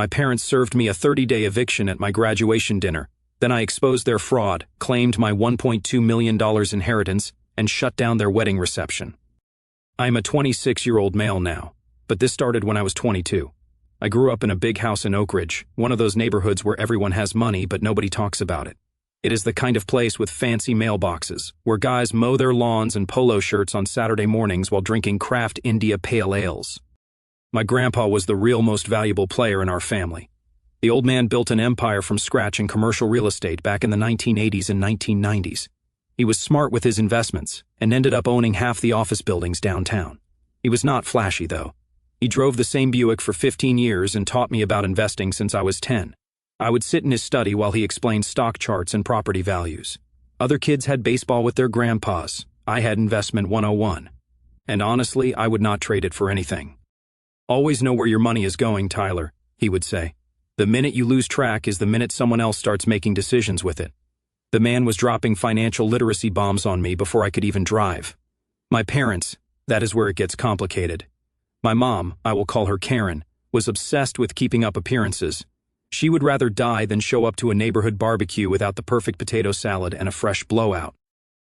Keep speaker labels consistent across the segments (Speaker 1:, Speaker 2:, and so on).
Speaker 1: My parents served me a 30-day eviction at my graduation dinner. Then I exposed their fraud, claimed my $1.2 million inheritance, and shut down their wedding reception. I am a 26-year-old male now, but this started when I was 22. I grew up in a big house in Oak Ridge, one of those neighborhoods where everyone has money but nobody talks about it. It is the kind of place with fancy mailboxes, where guys mow their lawns in polo shirts on Saturday mornings while drinking craft India pale ales. My grandpa was the real most valuable player in our family. The old man built an empire from scratch in commercial real estate back in the 1980s and 1990s. He was smart with his investments and ended up owning half the office buildings downtown. He was not flashy, though. He drove the same Buick for 15 years and taught me about investing since I was 10. I would sit in his study while he explained stock charts and property values. Other kids had baseball with their grandpas. I had investment 101. And honestly, I would not trade it for anything. Always know where your money is going, Tyler, he would say. The minute you lose track is the minute someone else starts making decisions with it. The man was dropping financial literacy bombs on me before I could even drive. My parents, that is where it gets complicated. My mom, I will call her Karen, was obsessed with keeping up appearances. She would rather die than show up to a neighborhood barbecue without the perfect potato salad and a fresh blowout.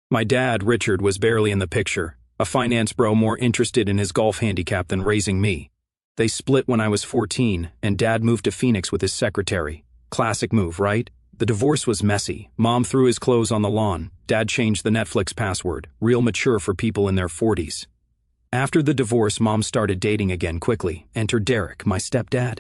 Speaker 1: My dad, Richard, was barely in the picture, a finance bro more interested in his golf handicap than raising me. They split when I was 14, and Dad moved to Phoenix with his secretary. Classic move, right? The divorce was messy. Mom threw his clothes on the lawn. Dad changed the Netflix password, real mature for people in their 40s. After the divorce, Mom started dating again quickly. Enter Derek, my stepdad.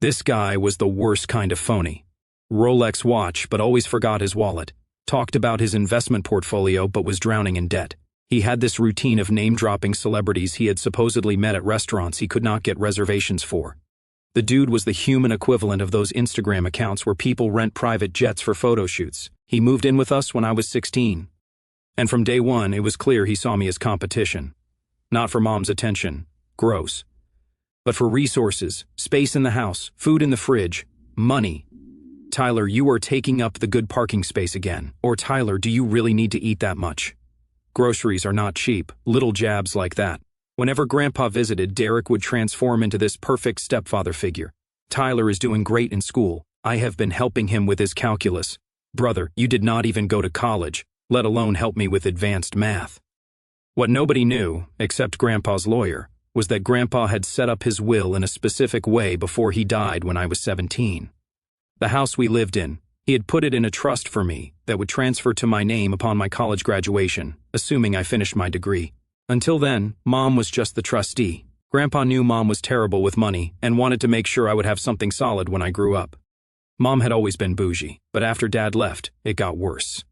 Speaker 1: This guy was the worst kind of phony. Rolex watch, but always forgot his wallet. Talked about his investment portfolio, but was drowning in debt. He had this routine of name-dropping celebrities he had supposedly met at restaurants he could not get reservations for. The dude was the human equivalent of those Instagram accounts where people rent private jets for photo shoots. He moved in with us when I was 16. And from day one, it was clear he saw me as competition. Not for Mom's attention. Gross. But for resources, space in the house, food in the fridge, money. Tyler, you are taking up the good parking space again. Or Tyler, do you really need to eat that much? Groceries are not cheap, little jabs like that. Whenever Grandpa visited, Derek would transform into this perfect stepfather figure. Tyler is doing great in school. I have been helping him with his calculus. Brother, you did not even go to college, let alone help me with advanced math. What nobody knew, except Grandpa's lawyer, was that Grandpa had set up his will in a specific way before he died when I was 17. The house we lived in, he had put it in a trust for me that would transfer to my name upon my college graduation, assuming I finished my degree. Until then, Mom was just the trustee. Grandpa knew Mom was terrible with money and wanted to make sure I would have something solid when I grew up. Mom had always been bougie, but after Dad left, it got worse.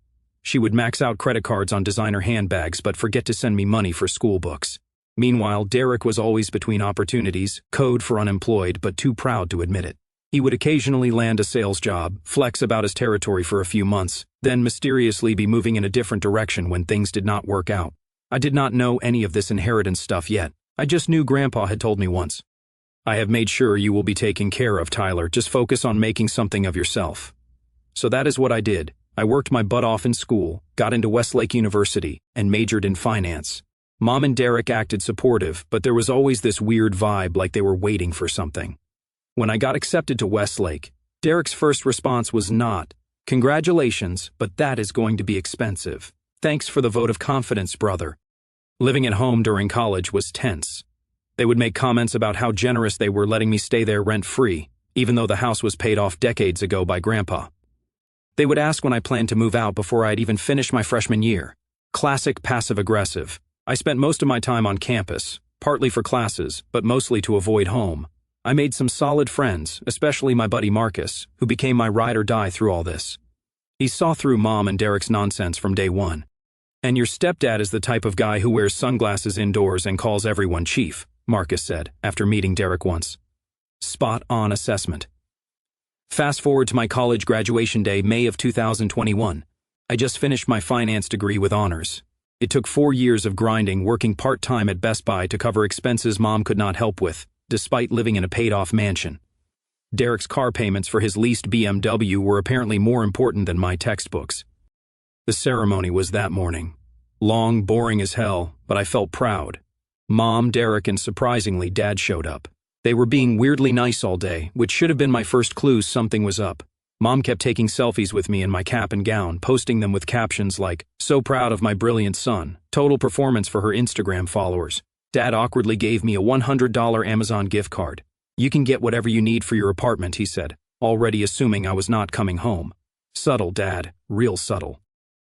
Speaker 1: She would max out credit cards on designer handbags but forget to send me money for school books. Meanwhile, Derek was always between opportunities, code for unemployed but too proud to admit it. He would occasionally land a sales job, flex about his territory for a few months, then mysteriously be moving in a different direction when things did not work out. I did not know any of this inheritance stuff yet. I just knew Grandpa had told me once. I have made sure you will be taken care of, Tyler. Just focus on making something of yourself. So that is what I did. I worked my butt off in school, got into Westlake University, and majored in finance. Mom and Derek acted supportive, but there was always this weird vibe like they were waiting for something. When I got accepted to Westlake, Derek's first response was not, "Congratulations, but that is going to be expensive. Thanks for the vote of confidence, brother." Living at home during college was tense. They would make comments about how generous they were letting me stay there rent-free, even though the house was paid off decades ago by Grandpa. They would ask when I planned to move out before I'd even finished my freshman year. Classic passive-aggressive. I spent most of my time on campus, partly for classes, but mostly to avoid home. I made some solid friends, especially my buddy Marcus, who became my ride or die through all this. He saw through Mom and Derek's nonsense from day one. "And your stepdad is the type of guy who wears sunglasses indoors and calls everyone chief," Marcus said, after meeting Derek once. Spot-on assessment. Fast forward to my college graduation day, May of 2021. I just finished my finance degree with honors. It took 4 years of grinding, working part-time at Best Buy to cover expenses Mom could not help with, despite living in a paid-off mansion. Derek's car payments for his leased BMW were apparently more important than my textbooks. The ceremony was that morning. Long, boring as hell, but I felt proud. Mom, Derek, and surprisingly, Dad showed up. They were being weirdly nice all day, which should have been my first clue something was up. Mom kept taking selfies with me in my cap and gown, posting them with captions like, "So proud of my brilliant son, total performance" for her Instagram followers. Dad awkwardly gave me a $100 Amazon gift card. "You can get whatever you need for your apartment," he said, already assuming I was not coming home. Subtle, Dad, real subtle.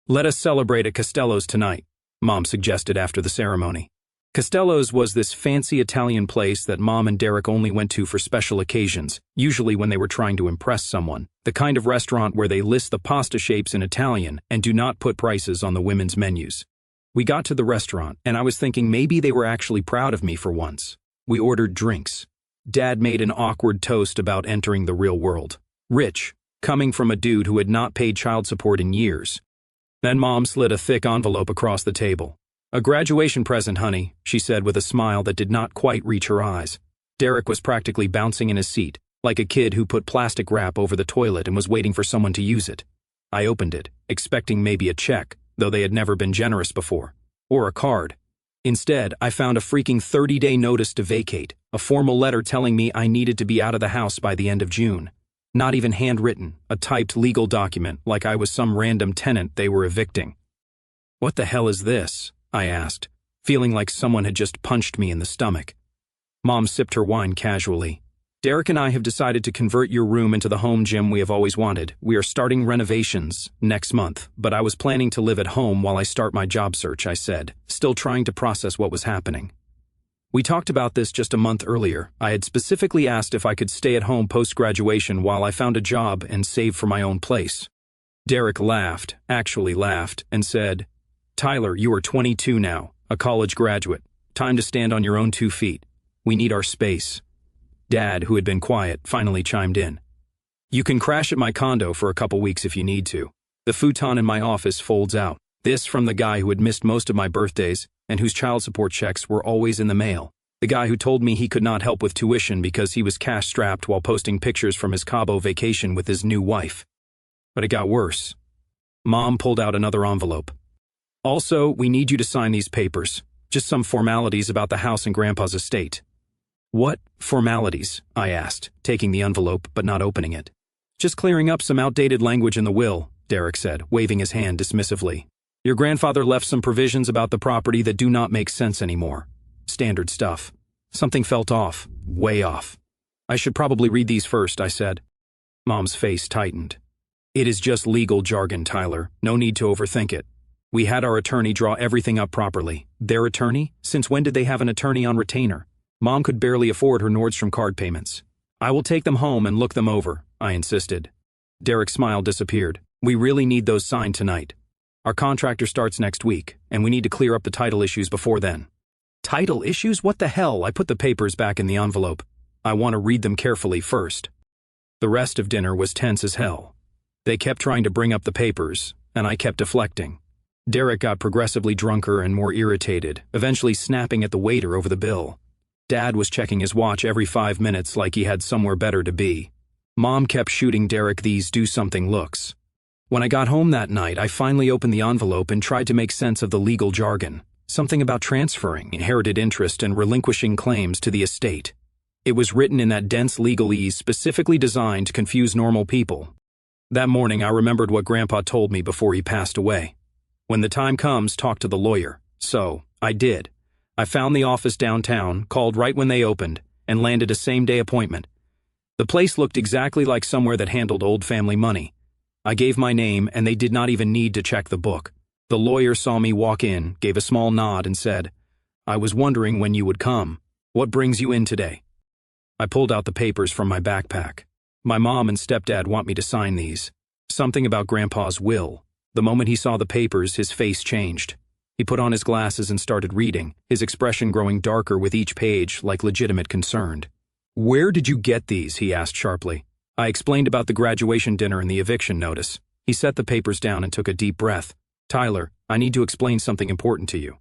Speaker 1: "Let us celebrate at Costello's tonight," Mom suggested after the ceremony. Costello's was this fancy Italian place that Mom and Derek only went to for special occasions, usually when they were trying to impress someone. The kind of restaurant where they list the pasta shapes in Italian and do not put prices on the women's menus. We got to the restaurant, and I was thinking maybe they were actually proud of me for once. We ordered drinks. Dad made an awkward toast about entering the real world. Rich, coming from a dude who had not paid child support in years. Then Mom slid a thick envelope across the table. "A graduation present, honey," she said with a smile that did not quite reach her eyes. Derek was practically bouncing in his seat, like a kid who put plastic wrap over the toilet and was waiting for someone to use it. I opened it, expecting maybe a check, though they had never been generous before. Or a card. Instead, I found a freaking 30-day notice to vacate, a formal letter telling me I needed to be out of the house by the end of June. Not even handwritten, a typed legal document, like I was some random tenant they were evicting. "What the hell is this?" I asked, feeling like someone had just punched me in the stomach. Mom sipped her wine casually. "Derek and I have decided to convert your room into the home gym we have always wanted. We are starting renovations next month, but I was planning to live at home while I start my job search," I said, still trying to process what was happening. "We talked about this just a month earlier. I had specifically asked if I could stay at home post-graduation while I found a job and save for my own place." Derek laughed, actually laughed, and said, "Tyler, you are 22 now, a college graduate. Time to stand on your own 2 feet. We need our space." Dad, who had been quiet, finally chimed in. "You can crash at my condo for a couple weeks if you need to. The futon in my office folds out." This from the guy who had missed most of my birthdays and whose child support checks were always in the mail. The guy who told me he could not help with tuition because he was cash-strapped while posting pictures from his Cabo vacation with his new wife. But it got worse. Mom pulled out another envelope. "Also, we need you to sign these papers. Just some formalities about the house and Grandpa's estate." "What formalities?" I asked, taking the envelope but not opening it. "Just clearing up some outdated language in the will," Derek said, waving his hand dismissively. "Your grandfather left some provisions about the property that do not make sense anymore. Standard stuff." Something felt off, way off. "I should probably read these first," I said. Mom's face tightened. "It is just legal jargon, Tyler. No need to overthink it. We had our attorney draw everything up properly." "Their attorney? Since when did they have an attorney on retainer?" Mom could barely afford her Nordstrom card payments. "I will take them home and look them over," I insisted. Derek's smile disappeared. "We really need those signed tonight. Our contractor starts next week, and we need to clear up the title issues before then." "Title issues? What the hell?" I put the papers back in the envelope. "I want to read them carefully first." The rest of dinner was tense as hell. They kept trying to bring up the papers, and I kept deflecting. Derek got progressively drunker and more irritated, eventually snapping at the waiter over the bill. Dad was checking his watch every 5 minutes like he had somewhere better to be. Mom kept shooting Derek these do-something looks. When I got home that night, I finally opened the envelope and tried to make sense of the legal jargon. Something about transferring inherited interest and relinquishing claims to the estate. It was written in that dense legalese specifically designed to confuse normal people. That morning, I remembered what Grandpa told me before he passed away. "When the time comes, talk to the lawyer." So, I did. I found the office downtown, called right when they opened, and landed a same-day appointment. The place looked exactly like somewhere that handled old family money. I gave my name, and they did not even need to check the book. The lawyer saw me walk in, gave a small nod, and said, "I was wondering when you would come. What brings you in today?" I pulled out the papers from my backpack. "My mom and stepdad want me to sign these. Something about Grandpa's will." The moment he saw the papers, his face changed. He put on his glasses and started reading, his expression growing darker with each page, like legitimate concern. "Where did you get these?" he asked sharply. I explained about the graduation dinner and the eviction notice. He set the papers down and took a deep breath. "Tyler, I need to explain something important to you.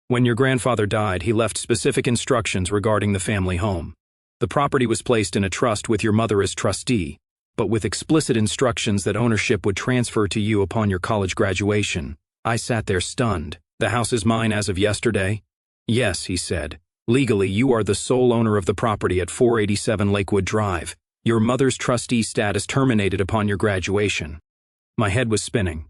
Speaker 1: When your grandfather died, he left specific instructions regarding the family home. The property was placed in a trust with your mother as trustee, but with explicit instructions that ownership would transfer to you upon your college graduation." I sat there stunned. "The house is mine as of yesterday?" "Yes," he said. Legally, you are the sole owner of the property at 487 Lakewood Drive. Your mother's trustee status terminated upon your graduation. My head was spinning.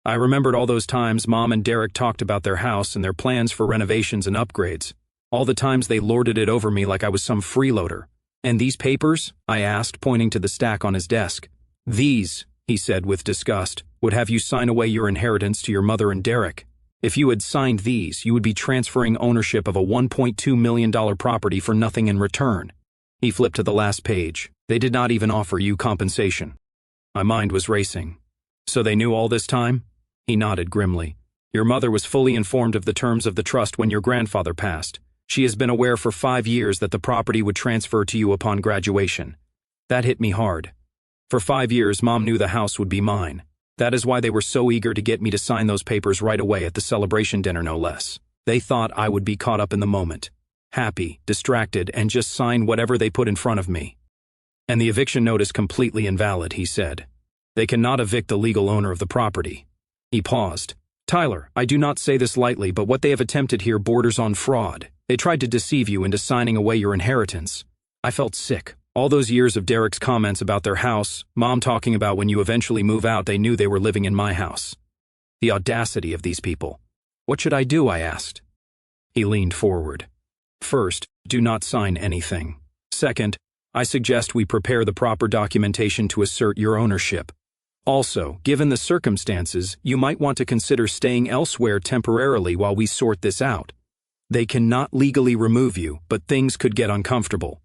Speaker 1: I remembered all those times Mom and Derek talked about their house and their plans for renovations and upgrades. All the times they lorded it over me like I was some freeloader. And these papers? I asked, pointing to the stack on his desk. These, he said with disgust, would have you sign away your inheritance to your mother and Derek. If you had signed these, you would be transferring ownership of a $1.2 million property for nothing in return. He flipped to the last page. They did not even offer you compensation. My mind was racing. So they knew all this time? He nodded grimly. Your mother was fully informed of the terms of the trust when your grandfather passed. She has been aware for 5 years that the property would transfer to you upon graduation. That hit me hard. For 5 years, Mom knew the house would be mine. That is why they were so eager to get me to sign those papers right away at the celebration dinner, no less. They thought I would be caught up in the moment, happy, distracted, and just sign whatever they put in front of me. And the eviction notice completely invalid, he said. They cannot evict the legal owner of the property. He paused. Tyler, I do not say this lightly, but what they have attempted here borders on fraud. They tried to deceive you into signing away your inheritance. I felt sick. All those years of Derek's comments about their house, Mom talking about when you eventually move out, they knew they were living in my house. The audacity of these people. What should I do? I asked. He leaned forward. First, do not sign anything. Second, I suggest we prepare the proper documentation to assert your ownership. Also, given the circumstances, you might want to consider staying elsewhere temporarily while we sort this out. They cannot legally remove you, but things could get uncomfortable.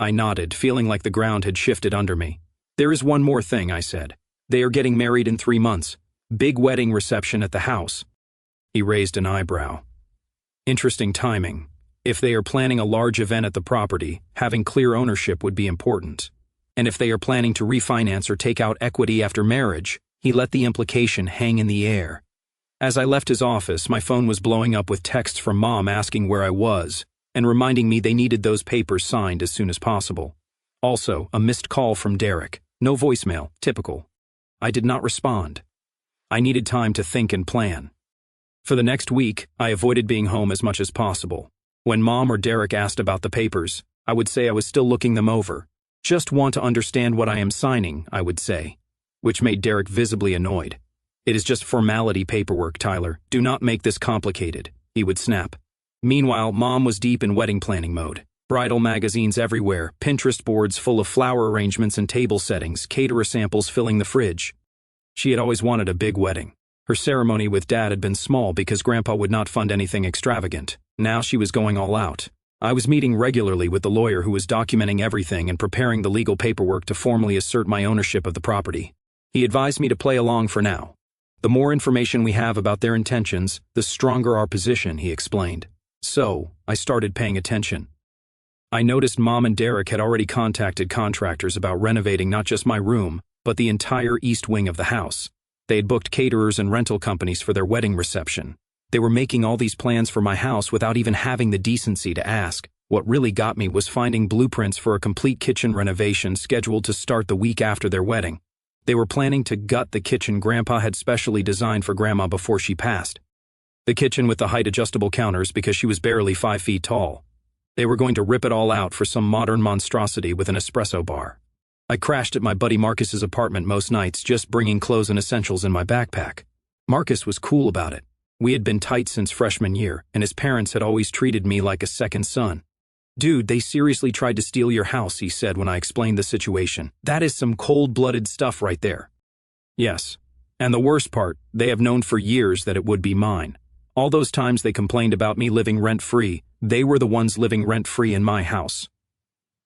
Speaker 1: I nodded, feeling like the ground had shifted under me. There is one more thing, I said. They are getting married in 3 months. Big wedding reception at the house. He raised an eyebrow. Interesting timing. If they are planning a large event at the property, having clear ownership would be important. And if they are planning to refinance or take out equity after marriage, he let the implication hang in the air. As I left his office, my phone was blowing up with texts from Mom asking where I was, and reminding me they needed those papers signed as soon as possible. Also, a missed call from Derek. No voicemail, typical. I did not respond. I needed time to think and plan. For the next week, I avoided being home as much as possible. When Mom or Derek asked about the papers, I would say I was still looking them over. Just want to understand what I am signing, I would say, which made Derek visibly annoyed. It is just formality paperwork, Tyler. Do not make this complicated, he would snap. Meanwhile, Mom was deep in wedding planning mode. Bridal magazines everywhere, Pinterest boards full of flower arrangements and table settings, caterer samples filling the fridge. She had always wanted a big wedding. Her ceremony with Dad had been small because Grandpa would not fund anything extravagant. Now she was going all out. I was meeting regularly with the lawyer who was documenting everything and preparing the legal paperwork to formally assert my ownership of the property. He advised me to play along for now. The more information we have about their intentions, the stronger our position, he explained. So, I started paying attention. I noticed Mom and Derek had already contacted contractors about renovating not just my room, but the entire east wing of the house. They had booked caterers and rental companies for their wedding reception. They were making all these plans for my house without even having the decency to ask. What really got me was finding blueprints for a complete kitchen renovation scheduled to start the week after their wedding. They were planning to gut the kitchen Grandpa had specially designed for Grandma before she passed. The kitchen with the height-adjustable counters because she was barely 5 feet tall. They were going to rip it all out for some modern monstrosity with an espresso bar. I crashed at my buddy Marcus's apartment most nights, just bringing clothes and essentials in my backpack. Marcus was cool about it. We had been tight since freshman year, and his parents had always treated me like a second son. Dude, they seriously tried to steal your house, he said when I explained the situation. That is some cold-blooded stuff right there. Yes. And the worst part, they have known for years that it would be mine. All those times they complained about me living rent-free, they were the ones living rent-free in my house.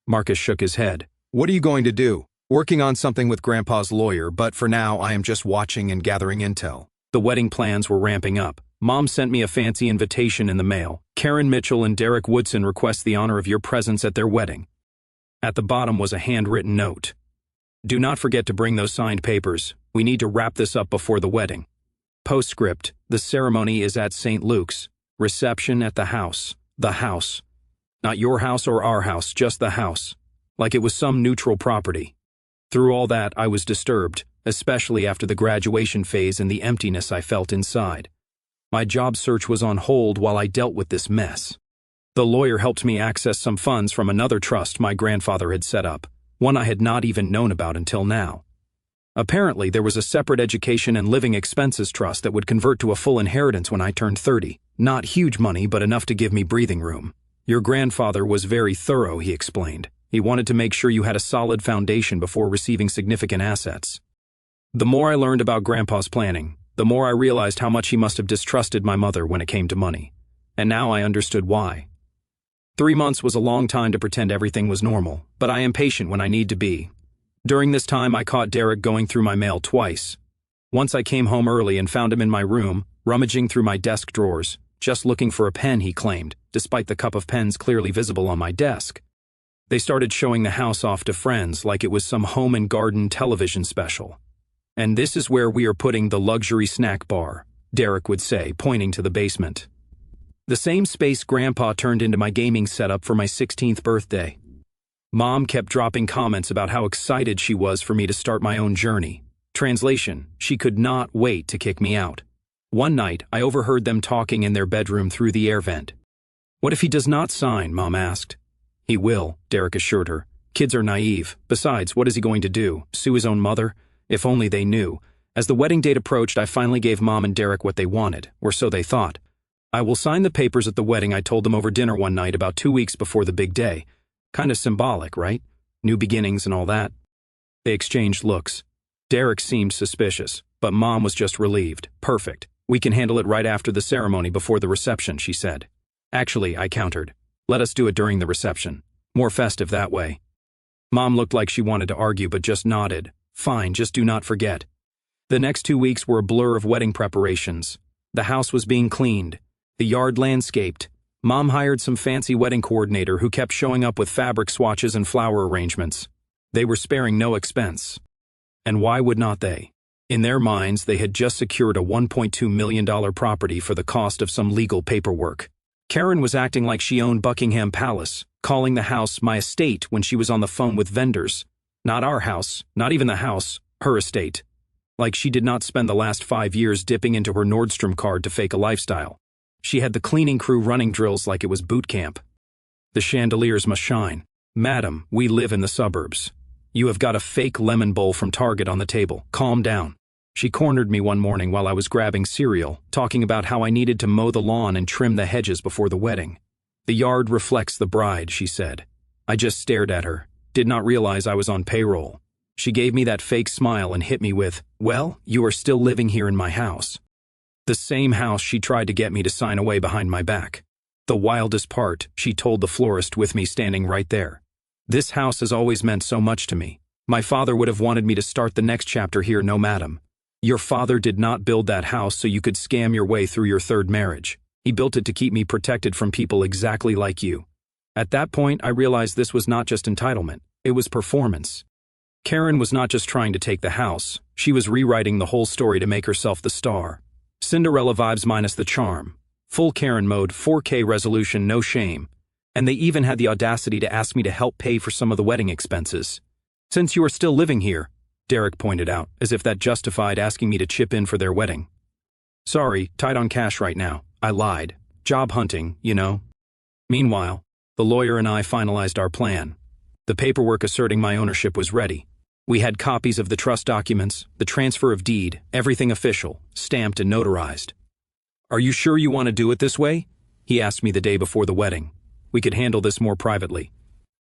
Speaker 1: Marcus shook his head. What are you going to do? Working on something with Grandpa's lawyer, but for now I am just watching and gathering intel. The wedding plans were ramping up. Mom sent me a fancy invitation in the mail. Karen Mitchell and Derek Woodson request the honor of your presence at their wedding. At the bottom was a handwritten note. Do not forget to bring those signed papers. We need to wrap this up before the wedding. Postscript, the ceremony is at St. Luke's. Reception at the house. The house. Not your house or our house, just the house. Like it was some neutral property. Through all that, I was disturbed, especially after the graduation phase and the emptiness I felt inside. My job search was on hold while I dealt with this mess. The lawyer helped me access some funds from another trust my grandfather had set up, one I had not even known about until now. Apparently, there was a separate education and living expenses trust that would convert to a full inheritance when I turned 30. Not huge money, but enough to give me breathing room. Your grandfather was very thorough, he explained. He wanted to make sure you had a solid foundation before receiving significant assets. The more I learned about Grandpa's planning, the more I realized how much he must have distrusted my mother when it came to money. And now I understood why. 3 months was a long time to pretend everything was normal, but I am patient when I need to be. During this time, I caught Derek going through my mail twice. Once I came home early and found him in my room, rummaging through my desk drawers, just looking for a pen, he claimed, despite the cup of pens clearly visible on my desk. They started showing the house off to friends like it was some home and garden television special. And this is where we are putting the luxury snack bar, Derek would say, pointing to the basement. The same space Grandpa turned into my gaming setup for my 16th birthday. Mom kept dropping comments about how excited she was for me to start my own journey. Translation, she could not wait to kick me out. One night, I overheard them talking in their bedroom through the air vent. What if he does not sign, Mom asked. He will, Derek assured her. Kids are naive. Besides, what is he going to do? Sue his own mother? If only they knew. As the wedding date approached, I finally gave Mom and Derek what they wanted, or so they thought. I will sign the papers at the wedding, I told them over dinner one night about 2 weeks before the big day. Kind of symbolic, right? New beginnings and all that. They exchanged looks. Derek seemed suspicious, but Mom was just relieved. Perfect. We can handle it right after the ceremony before the reception, she said. Actually, I countered. Let us do it during the reception. More festive that way. Mom looked like she wanted to argue but just nodded. Fine, just do not forget. The next 2 weeks were a blur of wedding preparations. The house was being cleaned. The yard landscaped. Mom hired some fancy wedding coordinator who kept showing up with fabric swatches and flower arrangements. They were sparing no expense. And why would not they? In their minds, they had just secured a $1.2 million property for the cost of some legal paperwork. Karen was acting like she owned Buckingham Palace, calling the house my estate when she was on the phone with vendors. Not our house, not even the house, her estate. Like she did not spend the last 5 years dipping into her Nordstrom card to fake a lifestyle. She had the cleaning crew running drills like it was boot camp. The chandeliers must shine. Madam, we live in the suburbs. You have got a fake lemon bowl from Target on the table. Calm down. She cornered me one morning while I was grabbing cereal, talking about how I needed to mow the lawn and trim the hedges before the wedding. The yard reflects the bride, she said. I just stared at her, did not realize I was on payroll. She gave me that fake smile and hit me with, well, you are still living here in my house. The same house she tried to get me to sign away behind my back. The wildest part, she told the florist with me standing right there. This house has always meant so much to me. My father would have wanted me to start the next chapter here, no madam. Your father did not build that house so you could scam your way through your third marriage. He built it to keep me protected from people exactly like you. At that point, I realized this was not just entitlement, it was performance. Karen was not just trying to take the house, she was rewriting the whole story to make herself the star. Cinderella vibes minus the charm. Full Karen mode, 4K resolution, no shame. And they even had the audacity to ask me to help pay for some of the wedding expenses. Since you are still living here, Derek pointed out, as if that justified asking me to chip in for their wedding. Sorry, tight on cash right now. I lied. Job hunting, you know. Meanwhile, the lawyer and I finalized our plan. The paperwork asserting my ownership was ready. We had copies of the trust documents, the transfer of deed, everything official, stamped and notarized. Are you sure you want to do it this way? He asked me the day before the wedding. We could handle this more privately.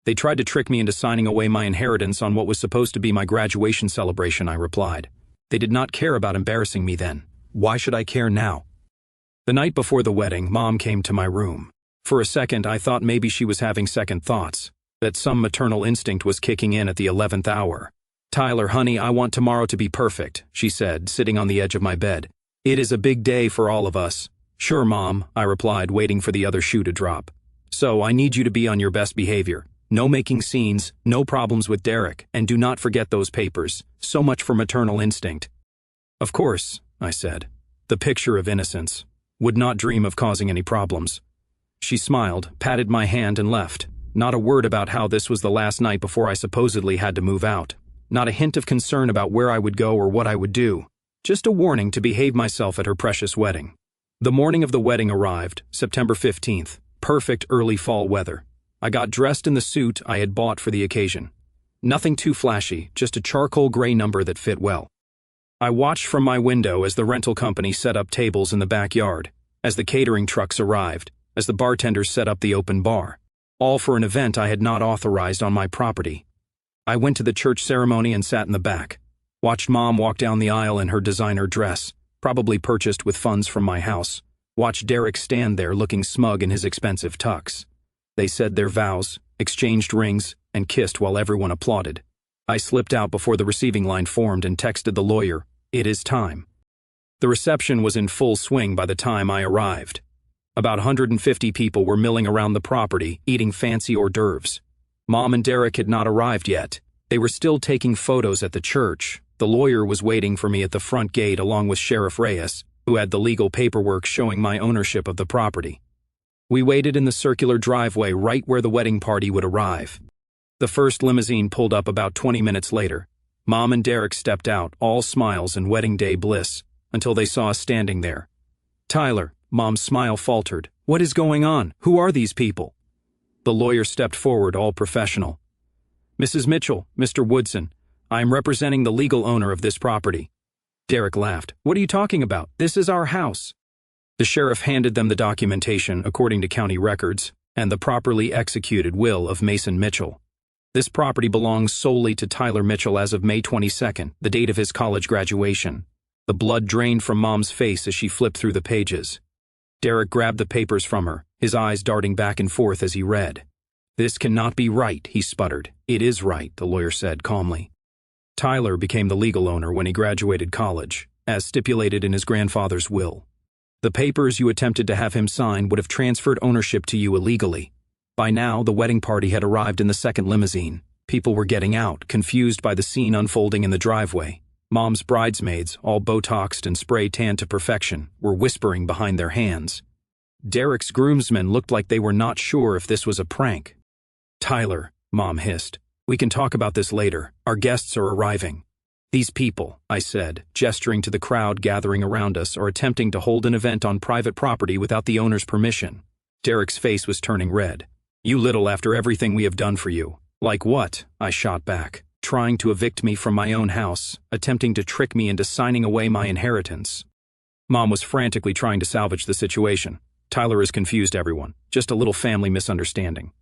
Speaker 1: They tried to trick me into signing away my inheritance on what was supposed to be my graduation celebration, I replied. They did not care about embarrassing me then. Why should I care now? The night before the wedding, Mom came to my room. For a second, I thought maybe she was having second thoughts, that some maternal instinct was kicking in at the 11th hour. Tyler, honey, I want tomorrow to be perfect, she said, sitting on the edge of my bed. It is a big day for all of us. Sure, Mom, I replied, waiting for the other shoe to drop. So I need you to be on your best behavior. No making scenes, no problems with Derek, and do not forget those papers. So much for maternal instinct. Of course, I said. The picture of innocence. Would not dream of causing any problems. She smiled, patted my hand and left. Not a word about how this was the last night before I supposedly had to move out. Not a hint of concern about where I would go or what I would do. Just a warning to behave myself at her precious wedding. The morning of the wedding arrived, September 15th. Perfect early fall weather. I got dressed in the suit I had bought for the occasion. Nothing too flashy, just a charcoal gray number that fit well. I watched from my window as the rental company set up tables in the backyard, as the catering trucks arrived, as the bartenders set up the open bar, all for an event I had not authorized on my property. I went to the church ceremony and sat in the back, watched Mom walk down the aisle in her designer dress, probably purchased with funds from my house, watched Derek stand there looking smug in his expensive tux. They said their vows, exchanged rings, and kissed while everyone applauded. I slipped out before the receiving line formed and texted the lawyer, "It is time." The reception was in full swing by the time I arrived. About 150 people were milling around the property, eating fancy hors d'oeuvres. Mom and Derek had not arrived yet. They were still taking photos at the church. The lawyer was waiting for me at the front gate along with Sheriff Reyes, who had the legal paperwork showing my ownership of the property. We waited in the circular driveway right where the wedding party would arrive. The first limousine pulled up about 20 minutes later. Mom and Derek stepped out, all smiles and wedding day bliss, until they saw us standing there. "Tyler," Mom's smile faltered. "What is going on? Who are these people?" The lawyer stepped forward, all professional. "Mrs. Mitchell, Mr. Woodson, I am representing the legal owner of this property." Derek laughed. "What are you talking about? This is our house." The sheriff handed them the documentation, according to county records, and the properly executed will of Mason Mitchell. This property belongs solely to Tyler Mitchell as of May 22nd, the date of his college graduation. The blood drained from Mom's face as she flipped through the pages. Derek grabbed the papers from her, his eyes darting back and forth as he read. "This cannot be right," he sputtered. "It is right," the lawyer said calmly. Tyler became the legal owner when he graduated college, as stipulated in his grandfather's will. The papers you attempted to have him sign would have transferred ownership to you illegally. By now, the wedding party had arrived in the second limousine. People were getting out, confused by the scene unfolding in the driveway. Mom's bridesmaids, all Botoxed and spray-tanned to perfection, were whispering behind their hands. Derek's groomsmen looked like they were not sure if this was a prank. "Tyler," Mom hissed, "we can talk about this later. Our guests are arriving." "These people," I said, gesturing to the crowd gathering around us, "are attempting to hold an event on private property without the owner's permission." Derek's face was turning red. "You little after everything we have done for you." "Like what?" I shot back. "Trying to evict me from my own house, attempting to trick me into signing away my inheritance." Mom was frantically trying to salvage the situation. "Tyler has confused everyone. Just a little family misunderstanding.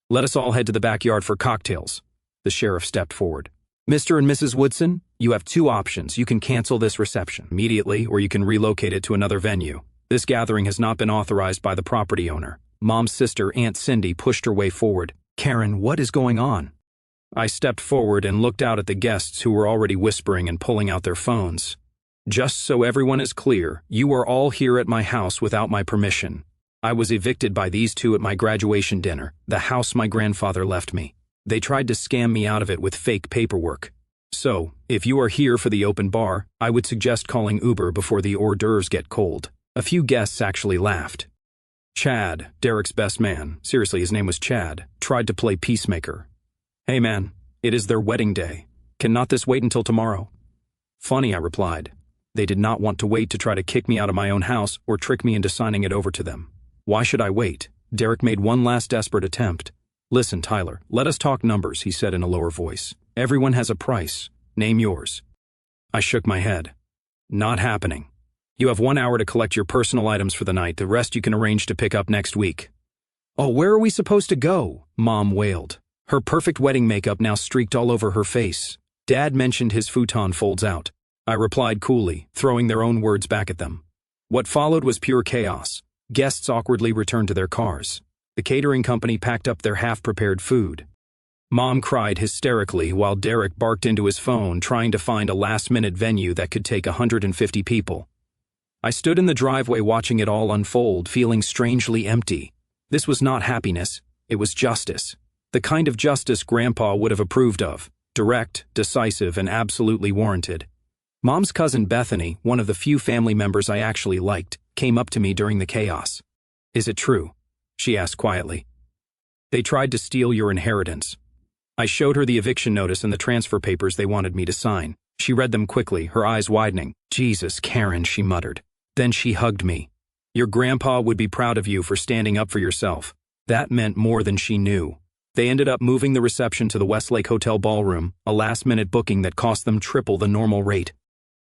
Speaker 1: Let us all head to the backyard for cocktails." The sheriff stepped forward. "Mr. and Mrs. Woodson, you have two options. You can cancel this reception immediately, or you can relocate it to another venue. This gathering has not been authorized by the property owner." Mom's sister, Aunt Cindy, pushed her way forward. "Karen, what is going on?" I stepped forward and looked out at the guests who were already whispering and pulling out their phones. "Just so everyone is clear, you are all here at my house without my permission. I was evicted by these two at my graduation dinner, the house my grandfather left me. They tried to scam me out of it with fake paperwork. So, if you are here for the open bar, I would suggest calling Uber before the hors d'oeuvres get cold." A few guests actually laughed. Chad, Derek's best man, seriously his name was Chad, tried to play peacemaker. "Hey man, it is their wedding day. Cannot this wait until tomorrow?" "Funny," I replied. "They did not want to wait to try to kick me out of my own house or trick me into signing it over to them. Why should I wait?" Derek made one last desperate attempt. "Listen, Tyler, let us talk numbers," he said in a lower voice. "Everyone has a price. Name yours." I shook my head. "Not happening. You have 1 hour to collect your personal items for the night. The rest you can arrange to pick up next week." "Oh, where are we supposed to go?" Mom wailed. Her perfect wedding makeup now streaked all over her face. "Dad mentioned his futon folds out." I replied coolly, throwing their own words back at them. What followed was pure chaos. Guests awkwardly returned to their cars. The catering company packed up their half-prepared food. Mom cried hysterically while Derek barked into his phone trying to find a last-minute venue that could take 150 people. I stood in the driveway watching it all unfold, feeling strangely empty. This was not happiness, it was justice. The kind of justice Grandpa would have approved of. Direct, decisive, and absolutely warranted. Mom's cousin Bethany, one of the few family members I actually liked, came up to me during the chaos. "Is it true?" she asked quietly. "They tried to steal your inheritance." I showed her the eviction notice and the transfer papers they wanted me to sign. She read them quickly, her eyes widening. "Jesus, Karen," she muttered. Then she hugged me. "Your grandpa would be proud of you for standing up for yourself. That meant more than she knew. They ended up moving the reception to the Westlake Hotel ballroom, a last-minute booking that cost them triple the normal rate.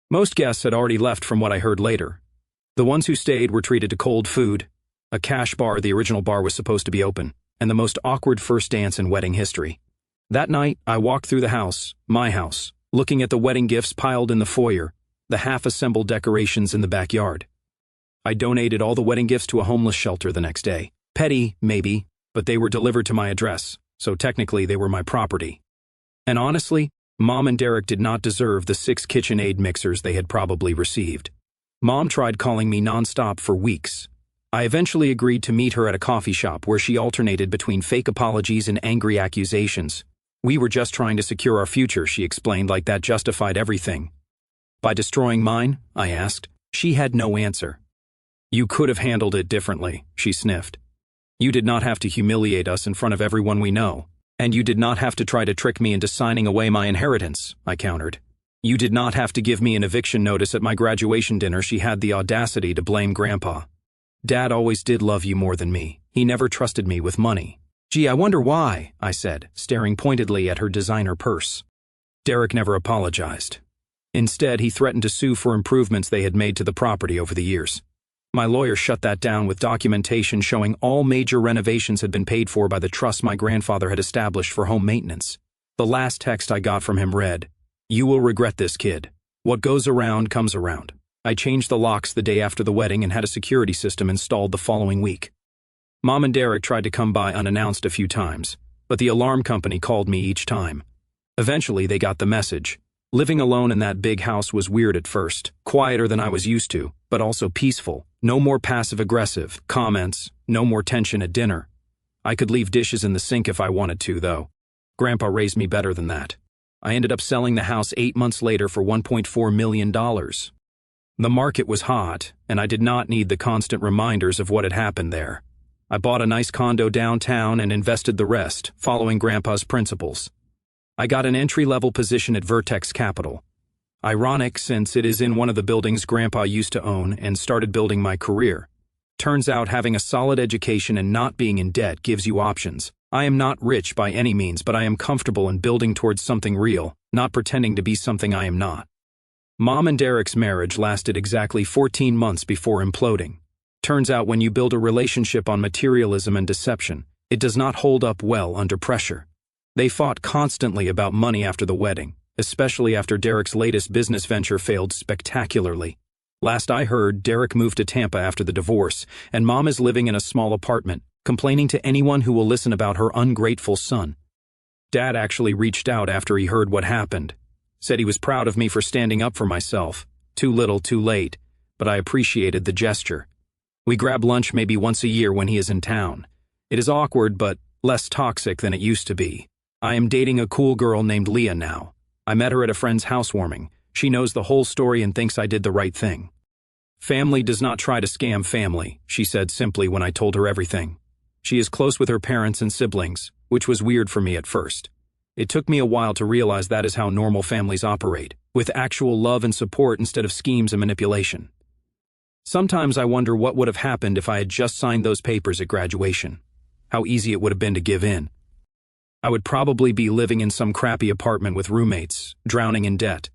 Speaker 1: Most guests had already left from what I heard later. The ones who stayed were treated to cold food, a cash bar, the original bar was supposed to be open, and the most awkward first dance in wedding history. That night, I walked through the house, my house, looking at the wedding gifts piled in the foyer, the half-assembled decorations in the backyard. I donated all the wedding gifts to a homeless shelter the next day. Petty, maybe, but they were delivered to my address, so technically they were my property. And honestly, Mom and Derek did not deserve the 6 KitchenAid mixers they had probably received. Mom tried calling me nonstop for weeks. I eventually agreed to meet her at a coffee shop where she alternated between fake apologies and angry accusations. We were just trying to secure our future, she explained, like that justified everything. By destroying mine? I asked. She had no answer. You could have handled it differently, she sniffed. You did not have to humiliate us in front of everyone we know. And you did not have to try to trick me into signing away my inheritance, I countered. You did not have to give me an eviction notice at my graduation dinner. She had the audacity to blame Grandpa. Dad always did love you more than me. He never trusted me with money. Gee, I wonder why, I said, staring pointedly at her designer purse. Derek never apologized. Instead, he threatened to sue for improvements they had made to the property over the years. My lawyer shut that down with documentation showing all major renovations had been paid for by the trust my grandfather had established for home maintenance. The last text I got from him read, "You will regret this, kid. What goes around comes around." I changed the locks the day after the wedding and had a security system installed the following week. Mom and Derek tried to come by unannounced a few times, but the alarm company called me each time. Eventually, they got the message. Living alone in that big house was weird at first, quieter than I was used to, but also peaceful. No more passive-aggressive comments, no more tension at dinner. I could leave dishes in the sink if I wanted to, though. Grandpa raised me better than that. I ended up selling the house 8 months later for $1.4 million. The market was hot, and I did not need the constant reminders of what had happened there. I bought a nice condo downtown and invested the rest, following Grandpa's principles. I got an entry-level position at Vertex Capital. Ironic, since it is in one of the buildings Grandpa used to own and started building my career. Turns out having a solid education and not being in debt gives you options. I am not rich by any means, but I am comfortable in building towards something real, not pretending to be something I am not. Mom and Derek's marriage lasted exactly 14 months before imploding. Turns out when you build a relationship on materialism and deception, it does not hold up well under pressure. They fought constantly about money after the wedding, especially after Derek's latest business venture failed spectacularly. Last I heard, Derek moved to Tampa after the divorce, and Mom is living in a small apartment, complaining to anyone who will listen about her ungrateful son. Dad actually reached out after he heard what happened. Said he was proud of me for standing up for myself. Too little, too late, but I appreciated the gesture. We grab lunch maybe once a year when he is in town. It is awkward, but less toxic than it used to be. I am dating a cool girl named Leah now. I met her at a friend's housewarming. She knows the whole story and thinks I did the right thing. Family does not try to scam family, she said simply when I told her everything. She is close with her parents and siblings, which was weird for me at first. It took me a while to realize that is how normal families operate, with actual love and support instead of schemes and manipulation. Sometimes I wonder what would have happened if I had just signed those papers at graduation. How easy it would have been to give in. I would probably be living in some crappy apartment with roommates, drowning in debt,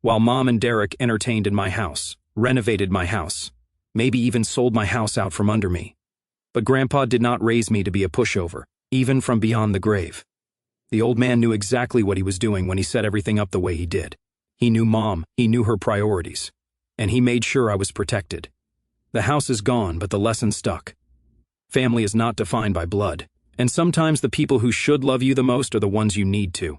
Speaker 1: while Mom and Derek entertained in my house, renovated my house, maybe even sold my house out from under me. But Grandpa did not raise me to be a pushover, even from beyond the grave. The old man knew exactly what he was doing when he set everything up the way he did. He knew Mom, he knew her priorities, and he made sure I was protected. The house is gone, but the lesson stuck. Family is not defined by blood. And sometimes the people who should love you the most are the ones you need to.